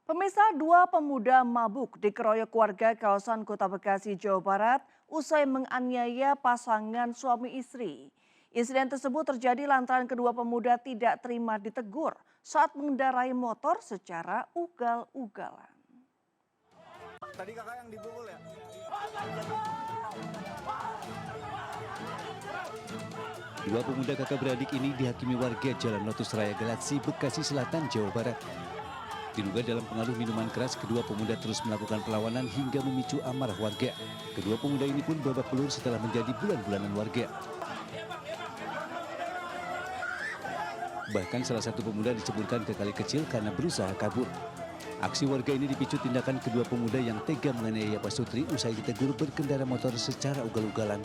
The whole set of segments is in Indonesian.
Pemirsa, dua pemuda mabuk dikeroyok warga kawasan Kota Bekasi, Jawa Barat usai menganiaya pasangan suami istri. Insiden tersebut terjadi lantaran kedua pemuda tidak terima ditegur saat mengendarai motor secara ugal-ugalan. Tadi kakak yang dipukul ya? Dua pemuda kakak beradik ini dihakimi warga Jalan Lotus Raya Galaksi, Bekasi Selatan, Jawa Barat. Diduga dalam pengaruh minuman keras, kedua pemuda terus melakukan perlawanan hingga memicu amarah warga. Kedua pemuda ini pun babak belur setelah menjadi bulan-bulanan warga. Bahkan salah satu pemuda diceburkan ke kali kecil karena berusaha kabur. Aksi warga ini dipicu tindakan kedua pemuda yang tega menganiaya Pasutri usai ditegur berkendara motor secara ugal-ugalan.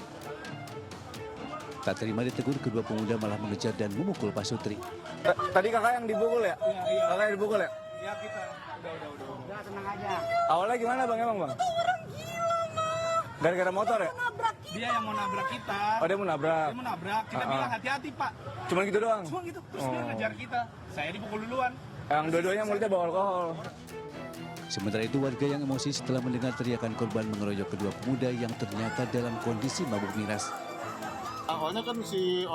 Tak terima ditegur, kedua pemuda malah mengejar dan memukul Pasutri. Tadi kakak yang dipukul ya? Iya. Kakak yang dipukul ya? Ya kita udah. Udah tenang aja. Awalnya gimana bang emang bang? Gara-gara motor ya? Dia yang mau nabrak kita. Oh dia mau nabrak? Dia mau nabrak. Kita bilang hati-hati pak. Cuman gitu doang? Cuma gitu. Terus dia ngejar kita. Saya dipukul duluan. Yang dua-duanya mulutnya bawa alkohol. Sementara itu warga yang emosi setelah mendengar teriakan korban mengeroyok kedua pemuda yang ternyata dalam kondisi mabuk miras. Awalnya kan si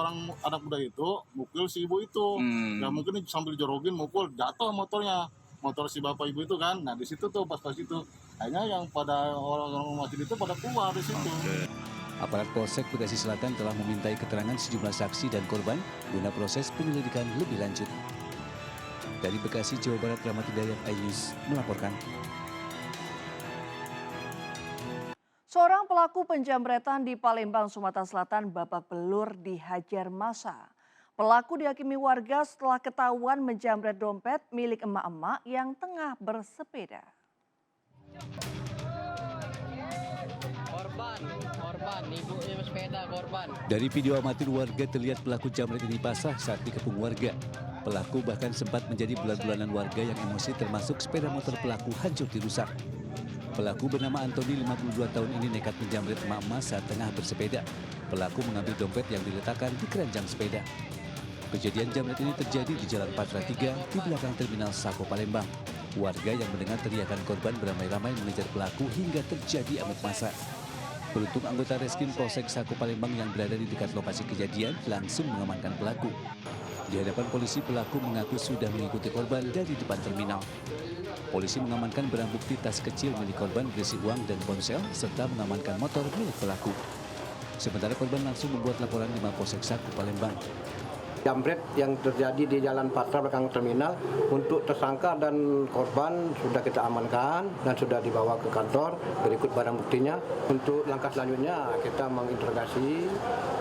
anak muda itu mukul si ibu itu, ya mungkin sambil jorogin mukul, jatuh motor si bapak ibu itu kan. Nah di situ tuh pas itu, akhirnya yang pada orang-orang masjid itu pada keluar di situ. Aparat Polsek Bekasi Selatan telah memintai keterangan sejumlah saksi dan korban guna proses penyelidikan lebih lanjut. Dari Bekasi, Jawa Barat, Rahmat Hidayat, iNews melaporkan. Seorang pelaku penjamretan di Palembang, Sumatera Selatan babak belur dihajar massa. Pelaku dihakimi warga setelah ketahuan menjamret dompet milik emak-emak yang tengah bersepeda. Korban, ibunya bersepeda korban. Dari video amatir warga terlihat pelaku jamret ini pasrah saat dikepung warga. Pelaku bahkan sempat menjadi bulan-bulanan warga yang emosi, termasuk sepeda motor pelaku hancur dirusak. Pelaku bernama Antoni, 52 tahun ini nekat menjamret emak-emak saat tengah bersepeda. Pelaku mengambil dompet yang diletakkan di keranjang sepeda. Kejadian jamret ini terjadi di Jalan Patra 3 di belakang Terminal Sako Palembang. Warga yang mendengar teriakan korban beramai-ramai mengejar pelaku hingga terjadi amuk massa. Beruntung anggota Reskrim Polsek Sako Palembang yang berada di dekat lokasi kejadian langsung mengamankan pelaku. Di hadapan polisi, pelaku mengaku sudah mengikuti korban dari depan terminal. Polisi mengamankan barang bukti tas kecil milik korban berisi uang dan ponsel, serta mengamankan motor milik pelaku. Sementara korban langsung membuat laporan di Mapolsek Sako Palembang. Jamret yang terjadi di Jalan Patra belakang terminal, untuk tersangka dan korban sudah kita amankan dan sudah dibawa ke kantor berikut barang buktinya. Untuk langkah selanjutnya kita menginterogasi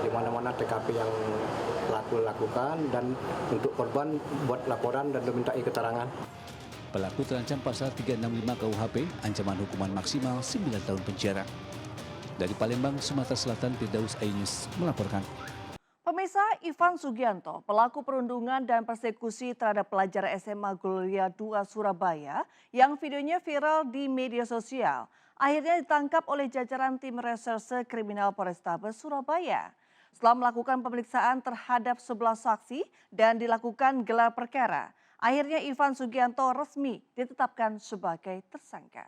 di mana-mana TKP yang pelaku lakukan, dan untuk korban buat laporan dan dimintai keterangan. Pelaku terancam pasal 365 KUHP, ancaman hukuman maksimal 9 tahun penjara. Dari Palembang, Sumatera Selatan, Firdaus, iNews melaporkan. Pemirsa, Ivan Sugianto, pelaku perundungan dan persekusi terhadap pelajar SMA Gloria II Surabaya yang videonya viral di media sosial, akhirnya ditangkap oleh jajaran tim reserse kriminal Polrestabes Surabaya. Setelah melakukan pemeriksaan terhadap 11 saksi dan dilakukan gelar perkara, akhirnya Ivan Sugianto resmi ditetapkan sebagai tersangka.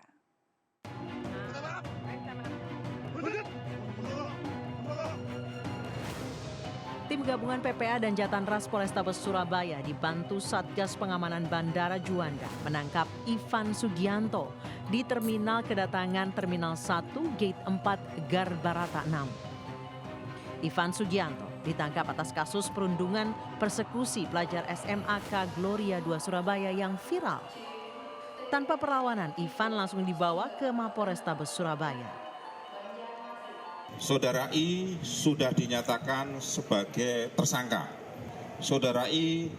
Tim gabungan PPA dan Jatanras Polrestabes Surabaya dibantu Satgas Pengamanan Bandara Juanda menangkap Ivan Sugianto di terminal kedatangan Terminal 1 Gate 4 Garbarata 6. Ivan Sugianto ditangkap atas kasus perundungan persekusi pelajar SMAK Gloria II Surabaya yang viral. Tanpa perlawanan, Ivan langsung dibawa ke Mapolrestabes Surabaya. Saudara I sudah dinyatakan sebagai tersangka. Saudara I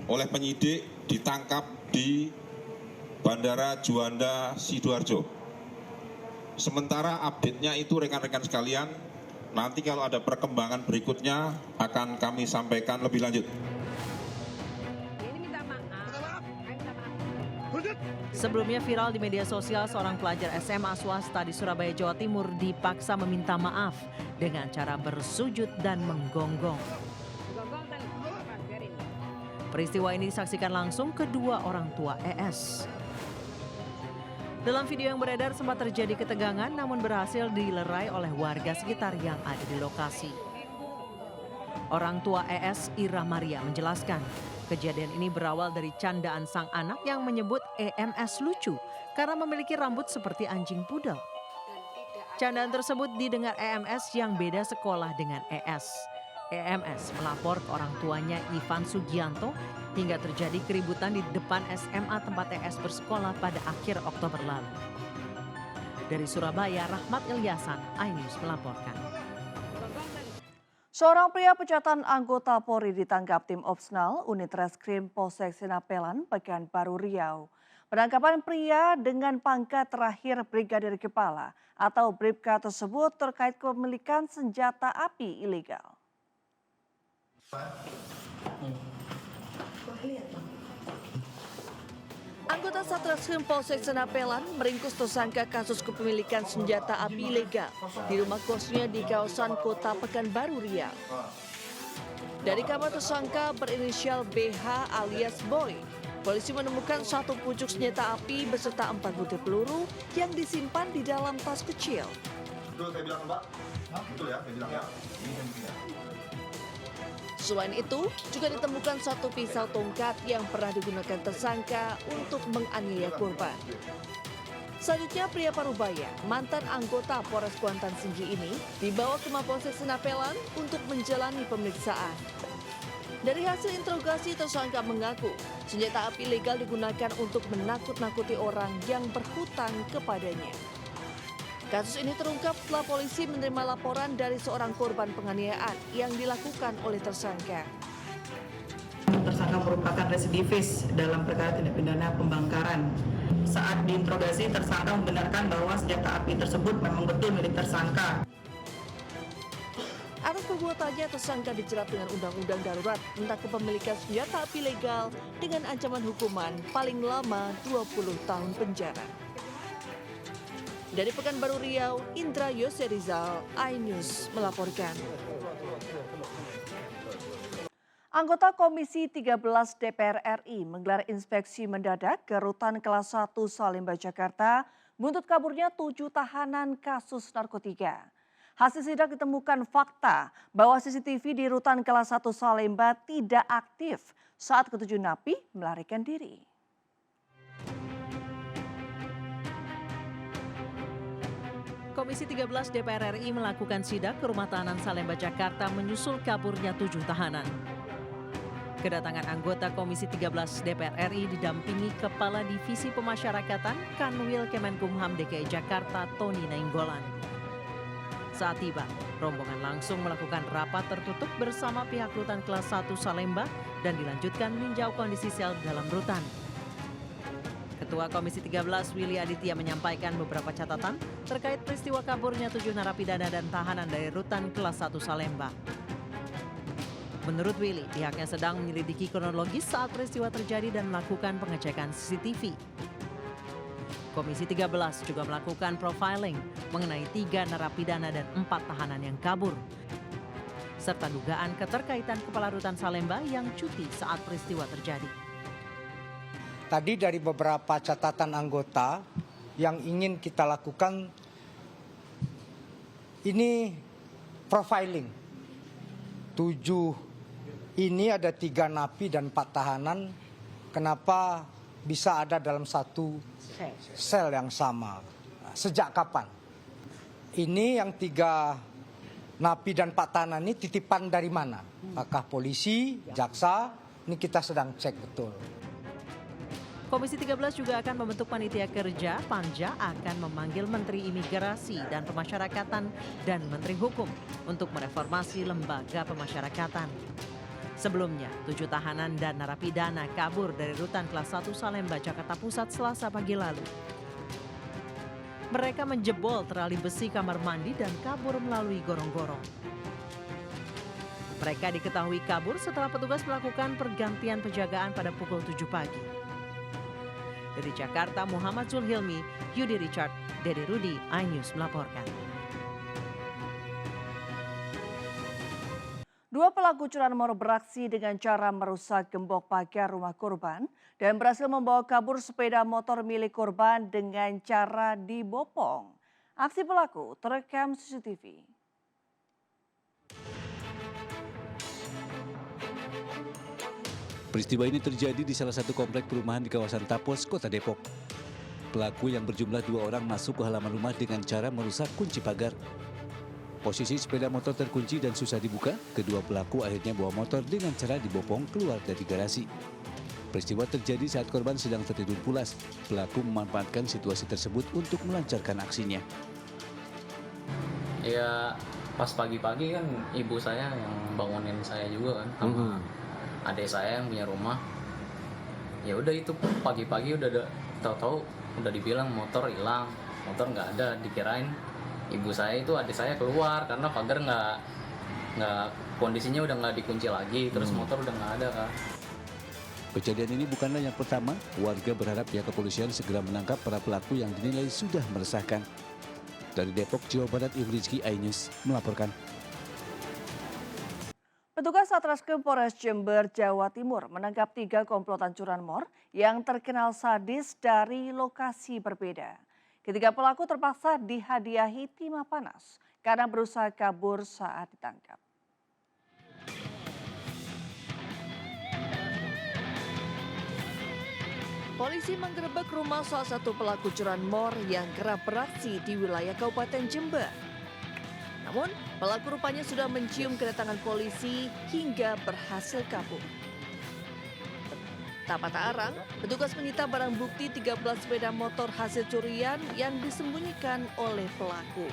oleh penyidik ditangkap di Bandara Juanda, Sidoarjo. Sementara update-nya itu rekan-rekan sekalian, nanti kalau ada perkembangan berikutnya akan kami sampaikan lebih lanjut. Sebelumnya viral di media sosial, seorang pelajar SMA swasta di Surabaya, Jawa Timur dipaksa meminta maaf dengan cara bersujud dan menggonggong. Peristiwa ini disaksikan langsung kedua orang tua ES. Dalam video yang beredar sempat terjadi ketegangan namun berhasil dilerai oleh warga sekitar yang ada di lokasi. Orang tua ES, Ira Maria, menjelaskan kejadian ini berawal dari candaan sang anak yang menyebut EMS lucu karena memiliki rambut seperti anjing pudel. Candaan tersebut didengar EMS yang beda sekolah dengan ES. EMS melapor ke orang tuanya Ivan Sugianto hingga terjadi keributan di depan SMA tempat ES bersekolah pada akhir Oktober lalu. Dari Surabaya, Rahmat Ilyasan, iNews melaporkan. Seorang pria pecatan anggota Polri ditangkap tim Opsnal Unit Reskrim Polsek Sinapelan, Pekanbaru Riau. Penangkapan pria dengan pangkat terakhir Brigadir Kepala atau Bribka tersebut terkait kepemilikan senjata api ilegal. Anggota Satreskrim Polsek Sinapelan meringkus tersangka kasus kepemilikan senjata api ilegal di rumah kosnya di kawasan Kota Pekanbaru Riau. Dari kamar tersangka berinisial BH alias Boy, polisi menemukan satu pucuk senjata api beserta 4 butir peluru yang disimpan di dalam tas kecil. Betul saya bilang, Mbak? Betul ya, saya bilang ya. Selain itu, juga ditemukan satu pisau tongkat yang pernah digunakan tersangka untuk menganiaya korban. Selanjutnya, pria Parubaya, mantan anggota Polres Kuantan Senji ini, dibawa ke Mapolsek Sinapelan untuk menjalani pemeriksaan. Dari hasil interogasi, tersangka mengaku senjata api ilegal digunakan untuk menakut-nakuti orang yang berhutang kepadanya. Kasus ini terungkap setelah polisi menerima laporan dari seorang korban penganiayaan yang dilakukan oleh tersangka. Tersangka merupakan residivis dalam perkara tindak pidana pembangkaran. Saat diinterogasi, tersangka membenarkan bahwa senjata api tersebut memang betul milik tersangka. Atas perbuatannya, tersangka dijerat dengan Undang-Undang Darurat tentang kepemilikan senjata api legal dengan ancaman hukuman paling lama 20 tahun penjara. Dari Pekanbaru Riau, Indra Yoserizal, iNews melaporkan. Anggota Komisi 13 DPR RI menggelar inspeksi mendadak ke Rutan Kelas 1 Salemba, Jakarta, buntut kaburnya 7 tahanan kasus narkotika. Hasil sidak ditemukan fakta bahwa CCTV di Rutan Kelas 1 Salemba tidak aktif saat ketujuh napi melarikan diri. Komisi 13 DPR RI melakukan sidak ke rumah tahanan Salemba, Jakarta menyusul kaburnya 7 tahanan. Kedatangan anggota Komisi 13 DPR RI didampingi Kepala Divisi Pemasyarakatan Kanwil Kemenkumham DKI Jakarta Tony Nainggolan. Saat tiba, rombongan langsung melakukan rapat tertutup bersama pihak Rutan Kelas 1 Salemba dan dilanjutkan meninjau kondisi sel dalam rutan. Ketua Komisi 13 Willy Aditya menyampaikan beberapa catatan terkait peristiwa kaburnya 7 narapidana dan tahanan dari Rutan Kelas 1 Salemba. Menurut Willy, pihaknya sedang menyelidiki kronologis saat peristiwa terjadi dan melakukan pengecekan CCTV. Komisi 13 juga melakukan profiling mengenai 3 narapidana dan 4 tahanan yang kabur, serta dugaan keterkaitan Kepala Rutan Salemba yang cuti saat peristiwa terjadi. Tadi dari beberapa catatan anggota yang ingin kita lakukan, ini profiling. 7 ini ada 3 napi dan 4 tahanan. Kenapa bisa ada dalam satu sel yang sama? Sejak kapan? Ini yang 3 napi dan 4 tahanan ini titipan dari mana? Apakah polisi, jaksa? Ini kita sedang cek betul. Komisi 13 juga akan membentuk panitia kerja. Panja akan memanggil Menteri Imigrasi dan Pemasyarakatan dan Menteri Hukum untuk mereformasi lembaga pemasyarakatan. Sebelumnya, 7 tahanan dan narapidana kabur dari Rutan Kelas 1 Salemba, Jakarta Pusat Selasa pagi lalu. Mereka menjebol terali besi kamar mandi dan kabur melalui gorong-gorong. Mereka diketahui kabur setelah petugas melakukan pergantian penjagaan pada pukul 7 pagi. Dari Jakarta, Muhammad Zulhilmi, Yudi Richard, Dede Rudi, iNews melaporkan. Dua pelaku curanmor beraksi dengan cara merusak gembok pagar rumah korban dan berhasil membawa kabur sepeda motor milik korban dengan cara dibopong. Aksi pelaku terekam CCTV. Peristiwa ini terjadi di salah satu komplek perumahan di kawasan Tapos, Kota Depok. Pelaku yang berjumlah 2 orang masuk ke halaman rumah dengan cara merusak kunci pagar. Posisi sepeda motor terkunci dan susah dibuka, kedua pelaku akhirnya bawa motor dengan cara dibopong keluar dari garasi. Peristiwa terjadi saat korban sedang tertidur pulas. Pelaku memanfaatkan situasi tersebut untuk melancarkan aksinya. Ya pas pagi-pagi kan ibu saya yang bangunin saya juga kan, sama adik saya yang punya rumah. Ya udah itu pagi-pagi udah tahu-tahu udah dibilang motor hilang, motor nggak ada, dikirain ibu saya itu adik saya keluar karena pagar nggak kondisinya udah nggak dikunci lagi, terus motor udah nggak ada kan. Kejadian ini bukanlah yang pertama. Warga berharap pihak kepolisian segera menangkap para pelaku yang dinilai sudah meresahkan. Dari Depok, Jawa Barat, Rizky Ainus melaporkan. Petugas Satreskrim Polres Jember, Jawa Timur menangkap 3 komplotan curanmor yang terkenal sadis dari lokasi berbeda. Ketiga pelaku terpaksa dihadiahi timah panas karena berusaha kabur saat ditangkap. Polisi menggerebek rumah salah satu pelaku curanmor yang kerap beraksi di wilayah Kabupaten Jember. Namun, pelaku rupanya sudah mencium kedatangan polisi hingga berhasil kabur. Tak patah arang, petugas menyita barang bukti 13 sepeda motor hasil curian yang disembunyikan oleh pelaku.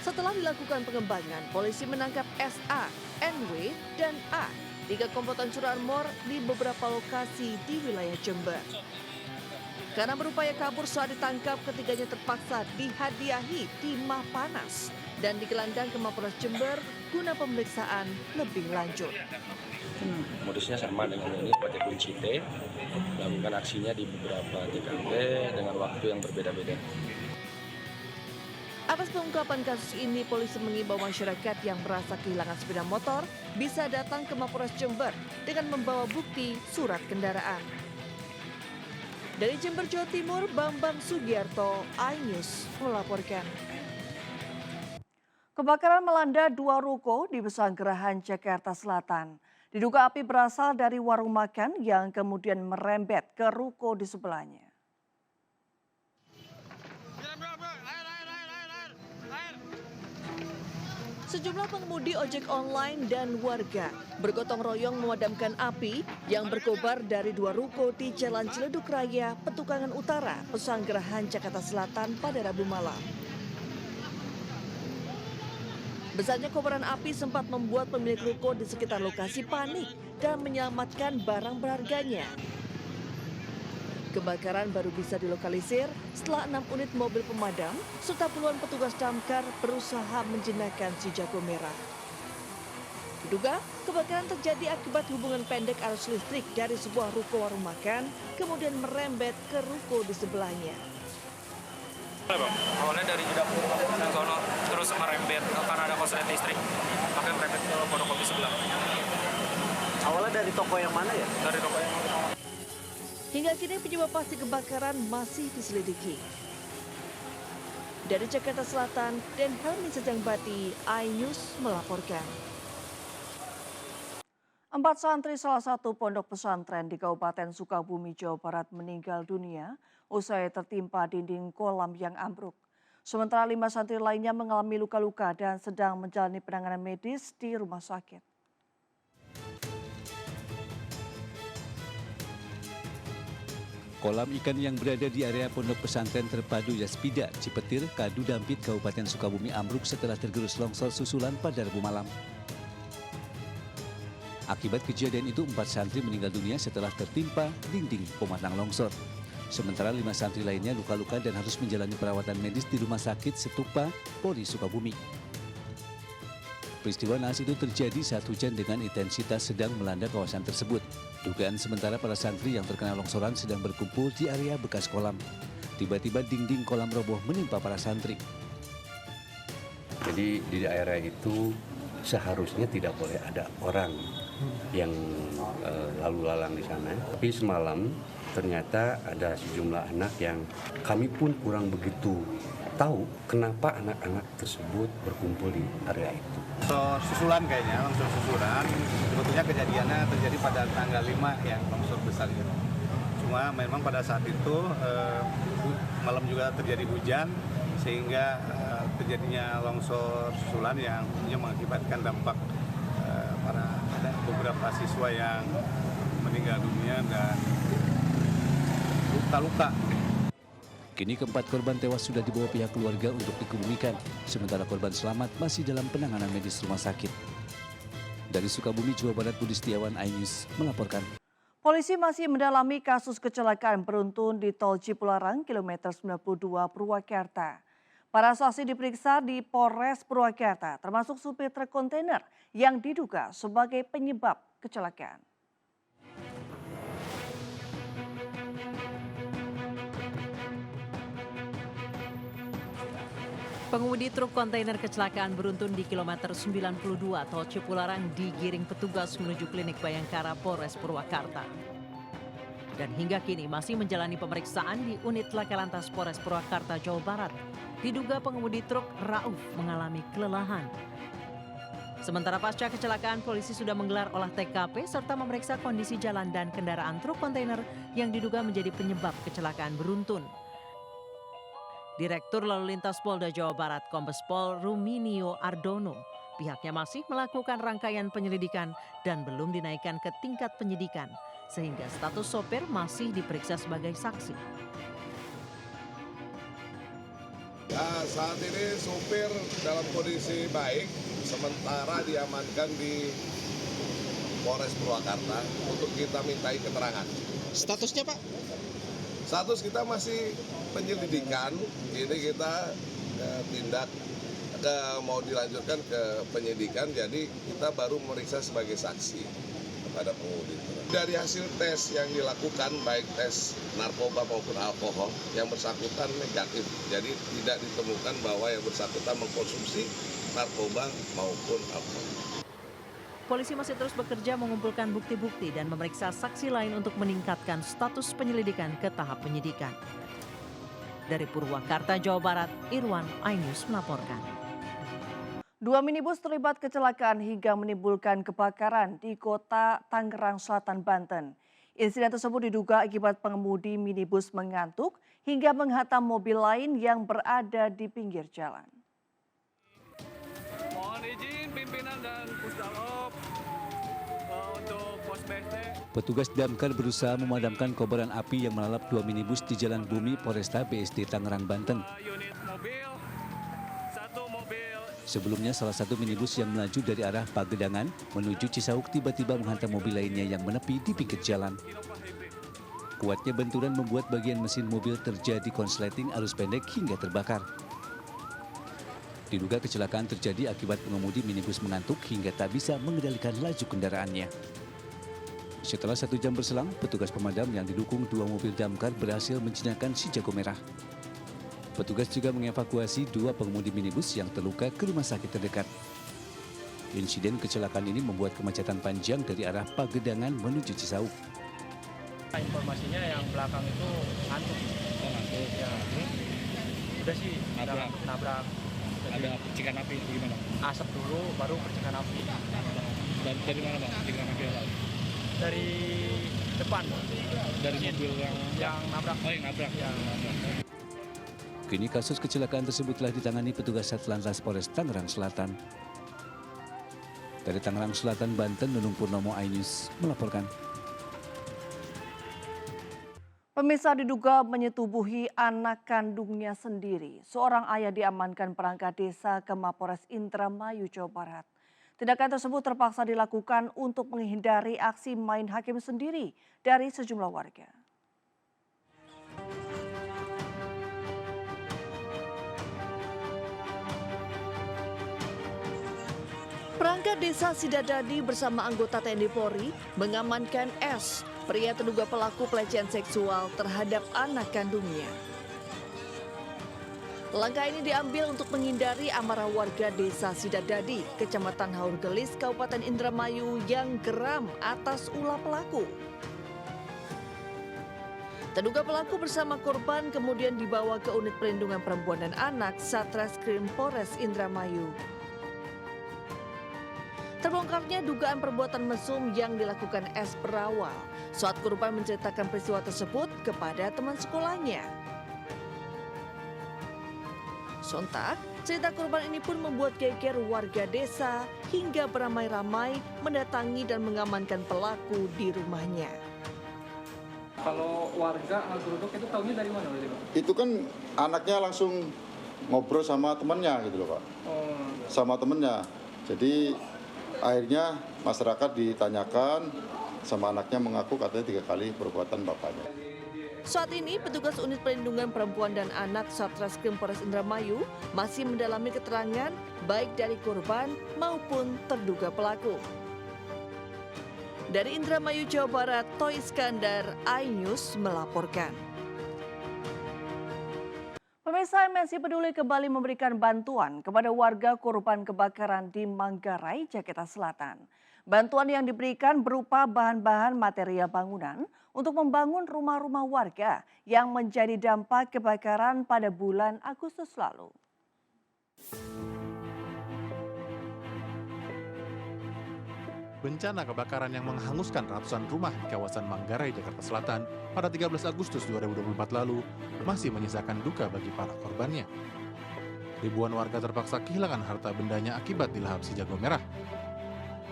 Setelah dilakukan pengembangan, polisi menangkap SA, NW, dan A, 3 komplotan curanmor di beberapa lokasi di wilayah Jember. Karena berupaya kabur saat ditangkap, ketiganya terpaksa dihadiahi timah panas dan digelandang ke Mapolres Jember guna pemeriksaan lebih lanjut. Modusnya sama dengan ini, pakai kunci T, melakukan aksinya di beberapa TKP dengan waktu yang berbeda-beda. Atas pengungkapan kasus ini, polisi mengimbau masyarakat yang merasa kehilangan sepeda motor bisa datang ke Mapolres Jember dengan membawa bukti surat kendaraan. Dari Jember, Jawa Timur, Bambang Sugiarto, iNews melaporkan. Kebakaran melanda 2 ruko di Pesanggerahan, Jakarta Selatan. Diduga api berasal dari warung makan yang kemudian merembet ke ruko di sebelahnya. Sejumlah pengemudi ojek online dan warga bergotong royong memadamkan api yang berkobar dari 2 ruko di Jalan Ciledug Raya, Petukangan Utara, Pesanggerahan, Jakarta Selatan pada Rabu malam. Besarnya kobaran api sempat membuat pemilik ruko di sekitar lokasi panik dan menyelamatkan barang berharganya. Kebakaran baru bisa dilokalisir setelah 6 unit mobil pemadam serta puluhan petugas damkar berusaha menjinakkan si jago merah. Diduga kebakaran terjadi akibat hubungan pendek arus listrik dari sebuah ruko warung makan kemudian merembet ke ruko di sebelahnya. Awalnya dari dapur sono terus merembet karena ada korslet listrik, makanya merembet ke pondok kopi sebelah. Awalnya dari toko yang mana ya? Dari toko yang mana? Hingga kini penyebab pasti kebakaran masih diselidiki. Dari Jakarta Selatan, Den Helmi Sejangbati, iNews melaporkan. 4 santri salah satu pondok pesantren di Kabupaten Sukabumi, Jawa Barat meninggal dunia usai tertimpa dinding kolam yang ambruk. Sementara 5 santri lainnya mengalami luka-luka dan sedang menjalani penanganan medis di rumah sakit. Kolam ikan yang berada di area Pondok Pesantren Terpadu Yaspida, Cipetir, Kadu Dampit, Kabupaten Sukabumi ambruk setelah tergerus longsor susulan pada Rabu malam. Akibat kejadian itu 4 santri meninggal dunia setelah tertimpa dinding pematang longsor. Sementara 5 santri lainnya luka-luka dan harus menjalani perawatan medis di Rumah Sakit Setupa, Polri Sukabumi. Peristiwa naas itu terjadi saat hujan dengan intensitas sedang melanda kawasan tersebut. Dugaan sementara para santri yang terkena longsoran sedang berkumpul di area bekas kolam. Tiba-tiba dinding kolam roboh menimpa para santri. Jadi di area itu seharusnya tidak boleh ada orang yang lalu lalang di sana. Tapi semalam ternyata ada sejumlah anak yang kami pun kurang begitu tahu kenapa anak-anak tersebut berkumpul di area itu. Longsor susulan kayaknya, longsor susulan. Sebetulnya kejadiannya terjadi pada tanggal 5 yang longsor besar itu. Cuma memang pada saat itu malam juga terjadi hujan sehingga terjadinya longsor susulan yang mengakibatkan dampak ada beberapa siswa yang meninggal dunia dan luka-luka. Kini keempat korban tewas sudah dibawa pihak keluarga untuk dikebumikan, sementara korban selamat masih dalam penanganan medis rumah sakit. Dari Sukabumi, Jawa Barat, Budi Setiawan, iNews melaporkan. Polisi masih mendalami kasus kecelakaan beruntun di Tol Cipularang, kilometer 92 Purwakarta. Para saksi diperiksa di Polres Purwakarta, termasuk supir truk kontainer yang diduga sebagai penyebab kecelakaan. Pengemudi truk kontainer kecelakaan beruntun di kilometer 92 Tol Cipularang digiring petugas menuju klinik Bayangkara Polres Purwakarta. Dan hingga kini masih menjalani pemeriksaan di unit Laka Lantas Polres Purwakarta, Jawa Barat. Diduga pengemudi truk Rauf mengalami kelelahan. Sementara pasca kecelakaan, polisi sudah menggelar olah TKP serta memeriksa kondisi jalan dan kendaraan truk kontainer yang diduga menjadi penyebab kecelakaan beruntun. Direktur Lalu Lintas Polda Jawa Barat, Kombes Pol Ruminio Ardono, pihaknya masih melakukan rangkaian penyelidikan dan belum dinaikkan ke tingkat penyidikan, sehingga status sopir masih diperiksa sebagai saksi. Saat ini sopir dalam kondisi baik, sementara diamankan di Polres Purwakarta untuk kita mintai keterangan. Statusnya Pak? Status kita masih penyelidikan, ini kita tindak mau dilanjutkan ke penyidikan, jadi kita baru memeriksa sebagai saksi kepada pengemudi. Dari hasil tes yang dilakukan, baik tes narkoba maupun alkohol, yang bersangkutan negatif, jadi tidak ditemukan bahwa yang bersangkutan mengkonsumsi narkoba maupun alkohol. Polisi masih terus bekerja mengumpulkan bukti-bukti dan memeriksa saksi lain untuk meningkatkan status penyelidikan ke tahap penyidikan. Dari Purwakarta, Jawa Barat, Irwan, iNews melaporkan. 2 minibus terlibat kecelakaan hingga menimbulkan kebakaran di kota Tangerang Selatan, Banten. Insiden tersebut diduga akibat pengemudi minibus mengantuk hingga menghantam mobil lain yang berada di pinggir jalan. Mohon izin pimpinan dan Pusdalop untuk pos BSD. Petugas damkar berusaha memadamkan kobaran api yang melalap 2 minibus di Jalan Bumi Polresta BSD Tangerang, Banten. Unit mobil, 1 mobil. Sebelumnya salah satu minibus yang melaju dari arah Pagedangan menuju Cisauk tiba-tiba menghantam mobil lainnya yang menepi di pinggir jalan. Kuatnya benturan membuat bagian mesin mobil terjadi konsleting arus pendek hingga terbakar. Diduga kecelakaan terjadi akibat pengemudi minibus mengantuk hingga tak bisa mengendalikan laju kendaraannya. Setelah 1 jam berselang, petugas pemadam yang didukung 2 mobil damkar berhasil menjinakkan si jago merah. Petugas juga mengevakuasi 2 pengemudi minibus yang terluka ke rumah sakit terdekat. Insiden kecelakaan ini membuat kemacetan panjang dari arah Pagedangan menuju Cisauk. Informasinya yang belakang itu ngantuk. Ya. Udah sih nabrak. Ada percikan api gimana? Asap dulu, baru percikan api. Dan dari mana Bang? Percikan api apa? Dari depan. Dari mobil yang nabrak. Oh, yang nabrak. Ya. Kini kasus kecelakaan tersebut telah ditangani petugas Satlantas Polres Tangerang Selatan. Dari Tangerang Selatan, Banten, Nunung Purnomo, iNews melaporkan. Pemirsa, diduga menyetubuhi anak kandungnya sendiri. Seorang ayah diamankan perangkat desa ke Mapores Indramayu, Jawa Barat. Tindakan tersebut terpaksa dilakukan untuk menghindari aksi main hakim sendiri dari sejumlah warga. Perangkat Desa Sidadadi bersama anggota TNI Polri mengamankan S, pria terduga pelaku pelecehan seksual terhadap anak kandungnya. Langkah ini diambil untuk menghindari amarah warga desa Sidadadi, Kecamatan Haurgelis, Kabupaten Indramayu yang geram atas ulah pelaku. Terduga pelaku bersama korban kemudian dibawa ke Unit Perlindungan Perempuan dan Anak Satreskrim Polres Indramayu. Terbongkarnya dugaan perbuatan mesum yang dilakukan S berawal saat korban menceritakan peristiwa tersebut kepada teman sekolahnya. Sontak, cerita korban ini pun membuat geger warga desa hingga beramai-ramai mendatangi dan mengamankan pelaku di rumahnya. Kalau warga ngegeruduk itu tahunya dari mana? Itu kan anaknya langsung ngobrol sama temannya gitu loh Pak. Sama temennya. Jadi akhirnya masyarakat ditanyakan sama anaknya mengaku katanya 3 kali perbuatan bapaknya. Saat ini petugas Unit Perlindungan Perempuan dan Anak Satreskrim Polres Indramayu masih mendalami keterangan baik dari korban maupun terduga pelaku. Dari Indramayu, Jawa Barat, Toy Iskandar, iNews melaporkan. Pemirsa, MNC Peduli kembali memberikan bantuan kepada warga korban kebakaran di Manggarai, Jakarta Selatan. Bantuan yang diberikan berupa bahan-bahan material bangunan untuk membangun rumah-rumah warga yang menjadi dampak kebakaran pada bulan Agustus lalu. Bencana kebakaran yang menghanguskan ratusan rumah di kawasan Manggarai, Jakarta Selatan pada 13 Agustus 2024 lalu masih menyisakan duka bagi para korbannya. Ribuan warga terpaksa kehilangan harta bendanya akibat dilahap si jago merah.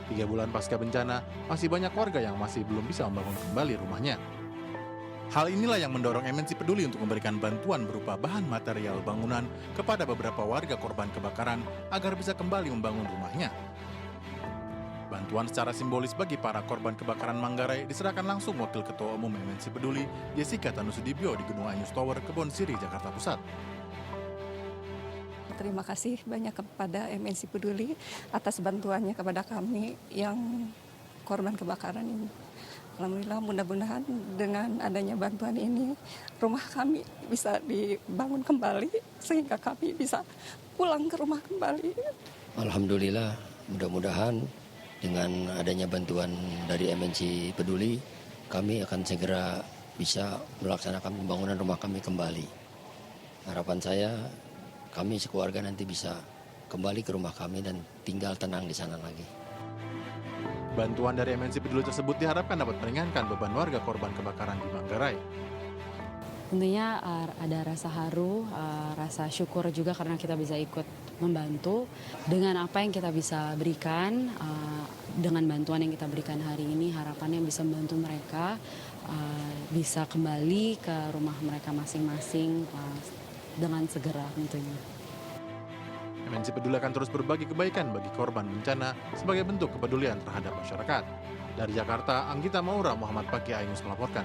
3 bulan pasca bencana, masih banyak warga yang masih belum bisa membangun kembali rumahnya. Hal inilah yang mendorong MNC Peduli untuk memberikan bantuan berupa bahan material bangunan kepada beberapa warga korban kebakaran agar bisa kembali membangun rumahnya. Bantuan secara simbolis bagi para korban kebakaran Manggarai diserahkan langsung Wakil Ketua Umum MNC Peduli, Jessica Tanusudibyo di Gedung iNews Tower, Kebon Siri, Jakarta Pusat. Terima kasih banyak kepada MNC Peduli atas bantuannya kepada kami yang korban kebakaran ini. Alhamdulillah, mudah-mudahan dengan adanya bantuan ini rumah kami bisa dibangun kembali sehingga kami bisa pulang ke rumah kembali. Alhamdulillah, mudah-mudahan dengan adanya bantuan dari MNC Peduli, kami akan segera bisa melaksanakan pembangunan rumah kami kembali. Harapan saya, kami sekeluarga nanti bisa kembali ke rumah kami dan tinggal tenang di sana lagi. Bantuan dari MNC Peduli tersebut diharapkan dapat meringankan beban warga korban kebakaran di Manggarai. Tentunya ada rasa haru, rasa syukur juga karena kita bisa ikut membantu dengan apa yang kita bisa berikan, dengan bantuan yang kita berikan hari ini harapannya bisa membantu mereka bisa kembali ke rumah mereka masing-masing dengan segera tentunya. MNC Peduli akan terus berbagi kebaikan bagi korban bencana sebagai bentuk kepedulian terhadap masyarakat. Dari Jakarta, Anggita Maura, Muhammad Paki, iNews melaporkan.